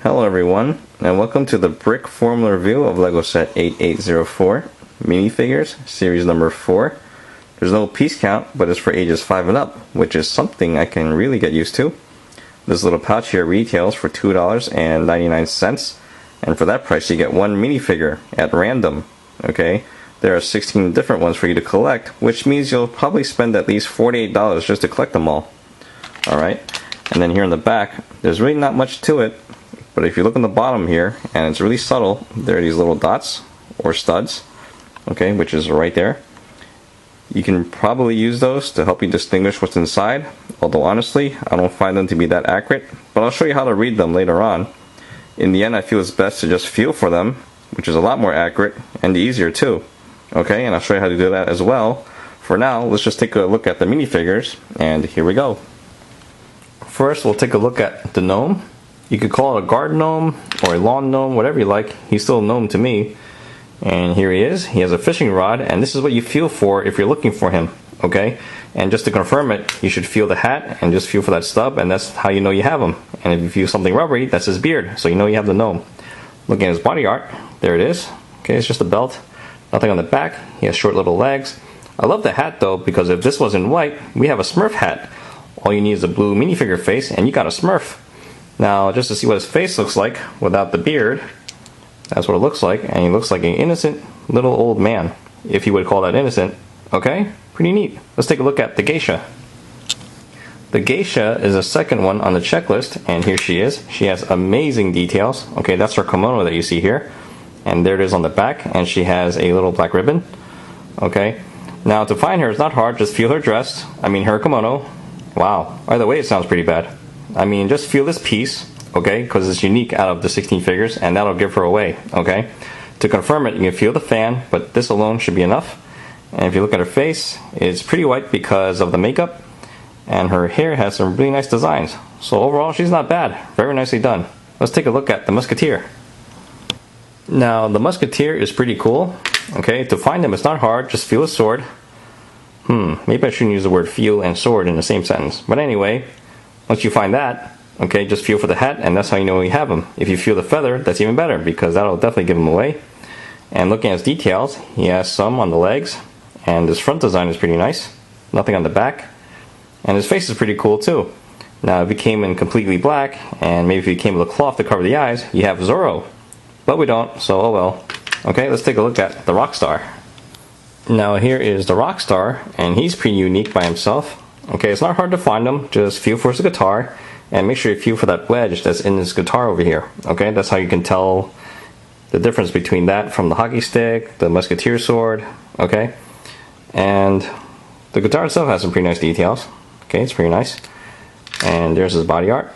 Hello everyone, and welcome to the Brickformula review of LEGO Set 8804 Minifigures, series number 4. There's no piece count, but it's for ages 5 and up, which is something I can really get used to. This little pouch here retails for $2.99, and for that price you get one minifigure at random, okay? There are 16 different ones for you to collect, which means you'll probably spend at least $48 just to collect them all. Alright, and then here in the back, there's really not much to it. But if you look on the bottom here, and it's really subtle, there are these little dots, or studs, okay, which is right there. You can probably use those to help you distinguish what's inside, although honestly, I don't find them to be that accurate, but I'll show you how to read them later on. In the end, I feel it's best to just feel for them, which is a lot more accurate, and easier too. Okay, and I'll show you how to do that as well. For now, let's just take a look at the minifigures, and here we go. First, we'll take a look at the gnome. You could call it a garden gnome or a lawn gnome, whatever you like. He's still a gnome to me. And here he is. He has a fishing rod, and this is what you feel for if you're looking for him, okay? And just to confirm it, you should feel the hat and just feel for that stub, and that's how you know you have him. And if you feel something rubbery, that's his beard, so you know you have the gnome. Looking at his body art, there it is. Okay, it's just a belt. Nothing on the back. He has short little legs. I love the hat though, because if this wasn't white, we have a Smurf hat. All you need is a blue minifigure face, and you got a Smurf. Now, just to see what his face looks like without the beard, that's what it looks like, and he looks like an innocent little old man, if you would call that innocent. Okay, pretty neat. Let's take a look at the geisha. The geisha is the second one on the checklist, and here she is. She has amazing details. Okay, that's her kimono that you see here, and there it is on the back, and she has a little black ribbon. Okay, now to find her is not hard. Just feel her dress. Her kimono. Wow. By the way, it sounds pretty bad. Just feel this piece, okay, because it's unique out of the 16 figures, and that'll give her away, okay? To confirm it, you can feel the fan, but this alone should be enough. And if you look at her face, it's pretty white because of the makeup, and her hair has some really nice designs. So overall, she's not bad. Very nicely done. Let's take a look at the Musketeer. Now, the Musketeer is pretty cool, okay? To find him, it's not hard. Just feel his sword. Maybe I shouldn't use the word feel and sword in the same sentence. But anyway, once you find that, okay, just feel for the hat, and that's how you know you have him. If you feel the feather, that's even better, because that'll definitely give him away. And looking at his details, he has some on the legs, and his front design is pretty nice. Nothing on the back. And his face is pretty cool too. Now, if he came in completely black, and maybe if he came with a cloth to cover the eyes, you have Zorro. But we don't, so oh well. Okay, let's take a look at the Rockstar. Now here is the Rockstar, and he's pretty unique by himself. Okay, it's not hard to find him. Just feel for his guitar, and make sure you feel for that wedge that's in his guitar over here. Okay, that's how you can tell the difference between that from the hockey stick, the musketeer sword, okay? And the guitar itself has some pretty nice details. Okay, it's pretty nice. And there's his body art.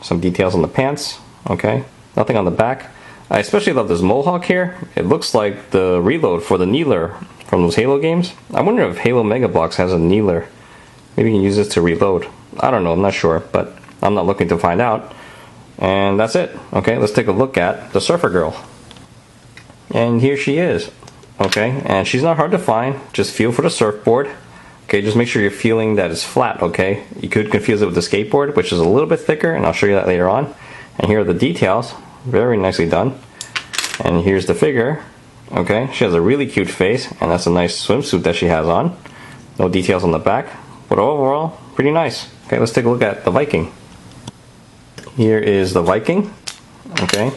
Some details on the pants, okay? Nothing on the back. I especially love this mohawk here. It looks like the reload for the kneeler from those Halo games. I wonder if Halo Mega Bloks has a kneeler. Maybe you can use this to reload. I don't know, I'm not sure, but I'm not looking to find out. And that's it. Okay, let's take a look at the Surfer Girl. And here she is. Okay, and she's not hard to find. Just feel for the surfboard. Okay, just make sure you're feeling that it's flat, okay? You could confuse it with the skateboard, which is a little bit thicker, and I'll show you that later on. And here are the details. Very nicely done. And here's the figure. Okay, she has a really cute face, and that's a nice swimsuit that she has on. No details on the back, but overall, pretty nice. Okay, let's take a look at the Viking. Here is the Viking. Okay,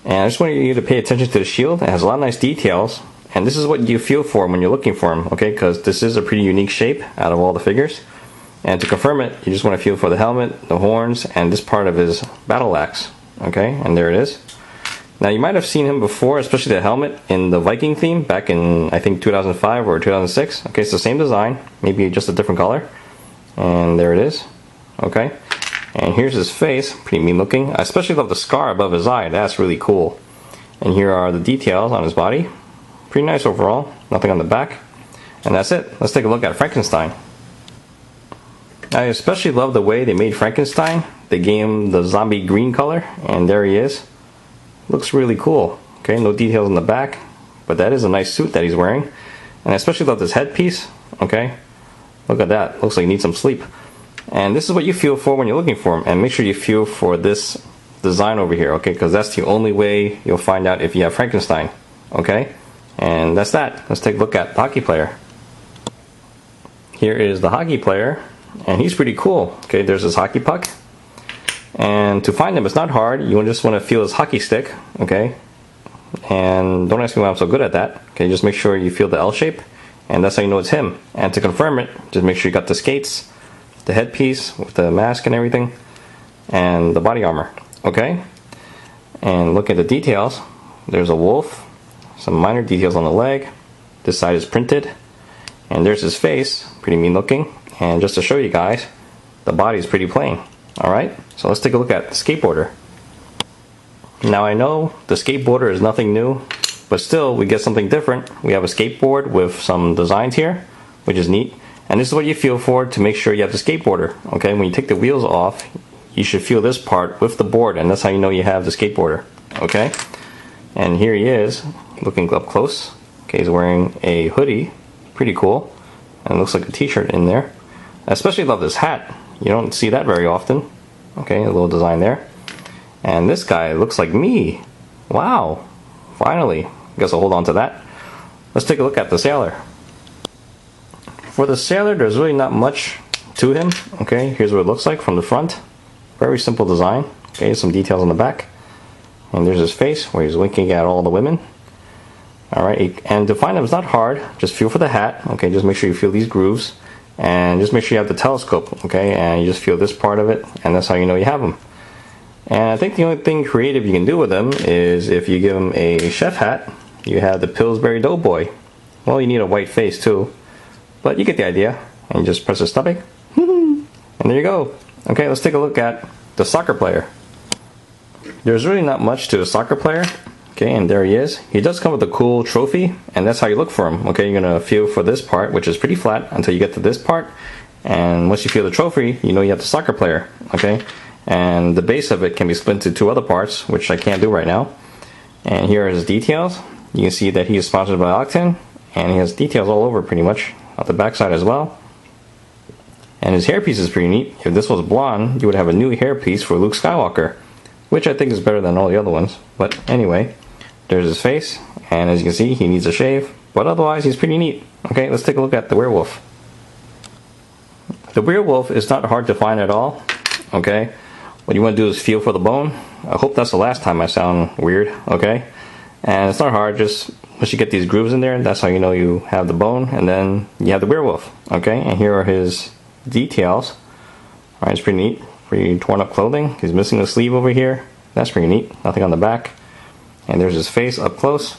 and I just want you to pay attention to the shield. It has a lot of nice details, and this is what you feel for when you're looking for him, okay, because this is a pretty unique shape out of all the figures. And to confirm it, you just want to feel for the helmet, the horns, and this part of his battle axe. Okay, and there it is. Now, you might have seen him before, especially the helmet, in the Viking theme back in, I think, 2005 or 2006. Okay, it's the same design, maybe just a different color. And there it is. Okay, and here's his face, pretty mean looking. I especially love the scar above his eye, that's really cool. And here are the details on his body. Pretty nice overall, nothing on the back. And that's it. Let's take a look at Frankenstein. I especially love the way they made Frankenstein. They gave him the zombie green color, and there he is. Looks really cool. Okay, no details on the back, but that is a nice suit that he's wearing. And I especially love this headpiece. Okay, look at that. Looks like he needs some sleep. And this is what you feel for when you're looking for him. And make sure you feel for this design over here, okay? Because that's the only way you'll find out if you have Frankenstein, okay? And that's that. Let's take a look at the hockey player. Here is the hockey player, and he's pretty cool. Okay, there's his hockey puck. And to find him, it's not hard. You just want to feel his hockey stick, okay? And don't ask me why I'm so good at that. Okay, just make sure you feel the L shape, and that's how you know it's him. And to confirm it, just make sure you got the skates, the headpiece with the mask and everything, and the body armor, okay? And look at the details. There's a wolf, some minor details on the leg. This side is printed, and there's his face, pretty mean looking. And just to show you guys, the body is pretty plain. Alright, so let's take a look at the skateboarder. Now I know the skateboarder is nothing new, but still we get something different. We have a skateboard with some designs here, which is neat. And this is what you feel for to make sure you have the skateboarder. Okay, when you take the wheels off, you should feel this part with the board, and that's how you know you have the skateboarder. Okay, and here he is, looking up close. Okay, he's wearing a hoodie, pretty cool, and it looks like a t-shirt in there. I especially love this hat. You don't see that very often. Okay, a little design there. And this guy looks like me. Wow, finally. Guess I'll hold on to that. Let's take a look at the sailor. For the sailor, there's really not much to him. Okay, here's what it looks like from the front. Very simple design. Okay, some details on the back. And there's his face where he's winking at all the women. Alright, and to find him is not hard. Just feel for the hat. Okay, just make sure you feel these grooves. And just make sure you have the telescope, okay, and you just feel this part of it, and that's how you know you have them. And I think the only thing creative you can do with them is if you give them a chef hat, you have the Pillsbury Doughboy. Well, you need a white face too, but you get the idea. And you just press the stomach, and there you go. Okay, let's take a look at the soccer player. There's really not much to a soccer player. Okay, and there he is. He does come with a cool trophy, and that's how you look for him. Okay, you're gonna feel for this part, which is pretty flat, until you get to this part. And once you feel the trophy, you know you have the soccer player. Okay, and the base of it can be split into two other parts, which I can't do right now. And here are his details. You can see that he is sponsored by Octane, and he has details all over pretty much, on the backside as well. And his hairpiece is pretty neat. If this was blonde, you would have a new hairpiece for Luke Skywalker, which I think is better than all the other ones. But anyway, there's his face, and as you can see, he needs a shave, but otherwise he's pretty neat. Okay, let's take a look at the werewolf. The werewolf is not hard to find at all. Okay, what you want to do is feel for the bone. I hope that's the last time I sound weird. Okay, and it's not hard, just once you get these grooves in there, that's how you know you have the bone, and then you have the werewolf. Okay, and here are his details. Alright, it's pretty neat. Pretty torn up clothing. He's missing a sleeve over here. That's pretty neat. Nothing on the back. And there's his face up close.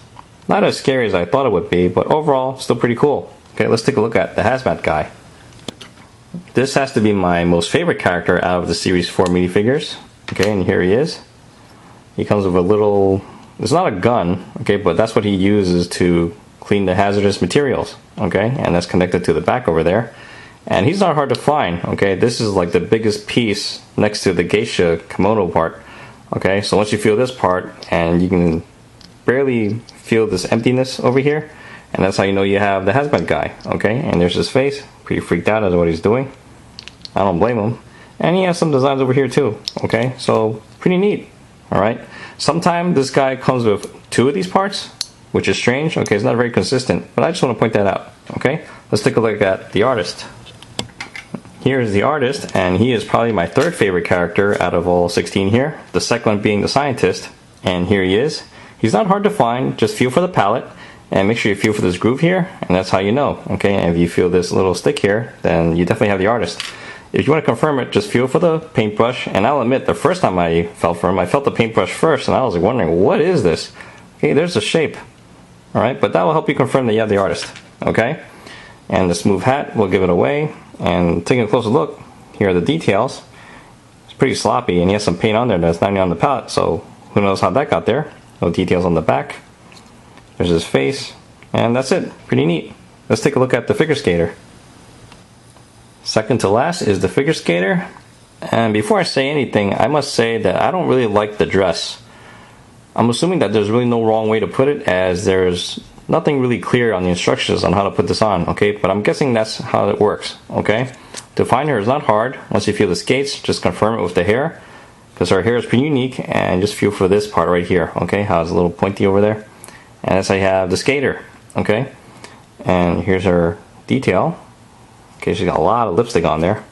Not as scary as I thought it would be, but overall, still pretty cool. Okay, let's take a look at the hazmat guy. This has to be my most favorite character out of the Series 4 minifigures. Okay, and here he is. He comes with a little... It's not a gun, okay, but that's what he uses to clean the hazardous materials. Okay, and that's connected to the back over there. And he's not hard to find. Okay, this is like the biggest piece next to the geisha kimono part. Okay, so once you feel this part, and you can barely feel this emptiness over here, and that's how you know you have the hazmat guy. Okay, and there's his face, pretty freaked out as to what he's doing. I don't blame him. And he has some designs over here too. Okay, so pretty neat. Alright, sometimes this guy comes with two of these parts, which is strange. Okay, it's not very consistent, but I just want to point that out. Okay, let's take a look at the artist. Here's the artist, and he is probably my third favorite character out of all 16 here. The second one being the scientist, and here he is. He's not hard to find, just feel for the palette, and make sure you feel for this groove here, and that's how you know. Okay, and if you feel this little stick here, then you definitely have the artist. If you want to confirm it, just feel for the paintbrush, and I'll admit, the first time I felt for him, I felt the paintbrush first, and I was like wondering, what is this? Okay, there's the shape. Alright, but that will help you confirm that you have the artist. Okay, and the smooth hat will give it away. And taking a closer look, here are the details. It's pretty sloppy, and he has some paint on there that's not even on the palette, so who knows how that got there. No details on the back. There's his face, and that's it. Pretty neat. Let's take a look at the figure skater. Second to last is the figure skater. And before I say anything, I must say that I don't really like the dress. I'm assuming that there's really no wrong way to put it, as there's nothing really clear on the instructions on how to put this on, okay? But I'm guessing that's how it works, okay? To find her is not hard. Once you feel the skates, just confirm it with the hair. because her hair is pretty unique, and just feel for this part right here, okay, how it's a little pointy over there. And as I have the skater, okay, and here's her detail. Okay, she's got a lot of lipstick on there,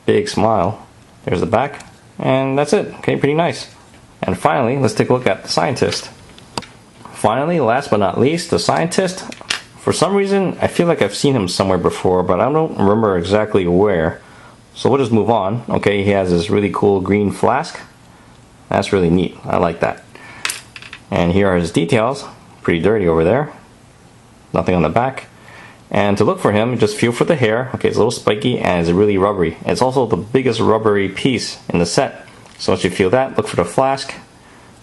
big smile. There's the back, and that's it. Okay, pretty nice. And finally, let's take a look at the scientist. Finally, last but not least, the scientist. For some reason, I feel like I've seen him somewhere before, but I don't remember exactly where. So we'll just move on. Okay, he has this really cool green flask. That's really neat. I like that. And here are his details. Pretty dirty over there. Nothing on the back. And to look for him, just feel for the hair. Okay, it's a little spiky and it's really rubbery. It's also the biggest rubbery piece in the set. So once you feel that, look for the flask.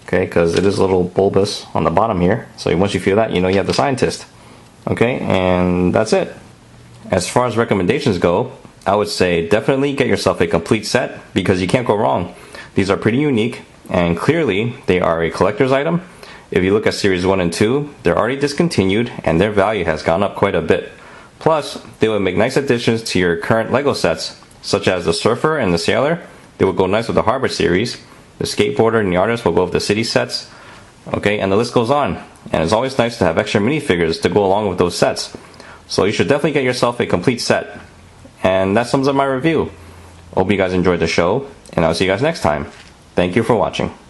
Okay, because it is a little bulbous on the bottom here. So once you feel that, you know you have the scientist. Okay, and that's it. As far as recommendations go, I would say definitely get yourself a complete set because you can't go wrong. These are pretty unique and clearly they are a collector's item. If you look at series 1 and 2, they're already discontinued and their value has gone up quite a bit. Plus, they would make nice additions to your current LEGO sets, such as the Surfer and the Sailor. They would go nice with the Harbor series. The Skateboarder and the Artist will go with the City sets. Okay, and the list goes on. And it's always nice to have extra minifigures to go along with those sets. So you should definitely get yourself a complete set. And that sums up my review. Hope you guys enjoyed the show, and I'll see you guys next time. Thank you for watching.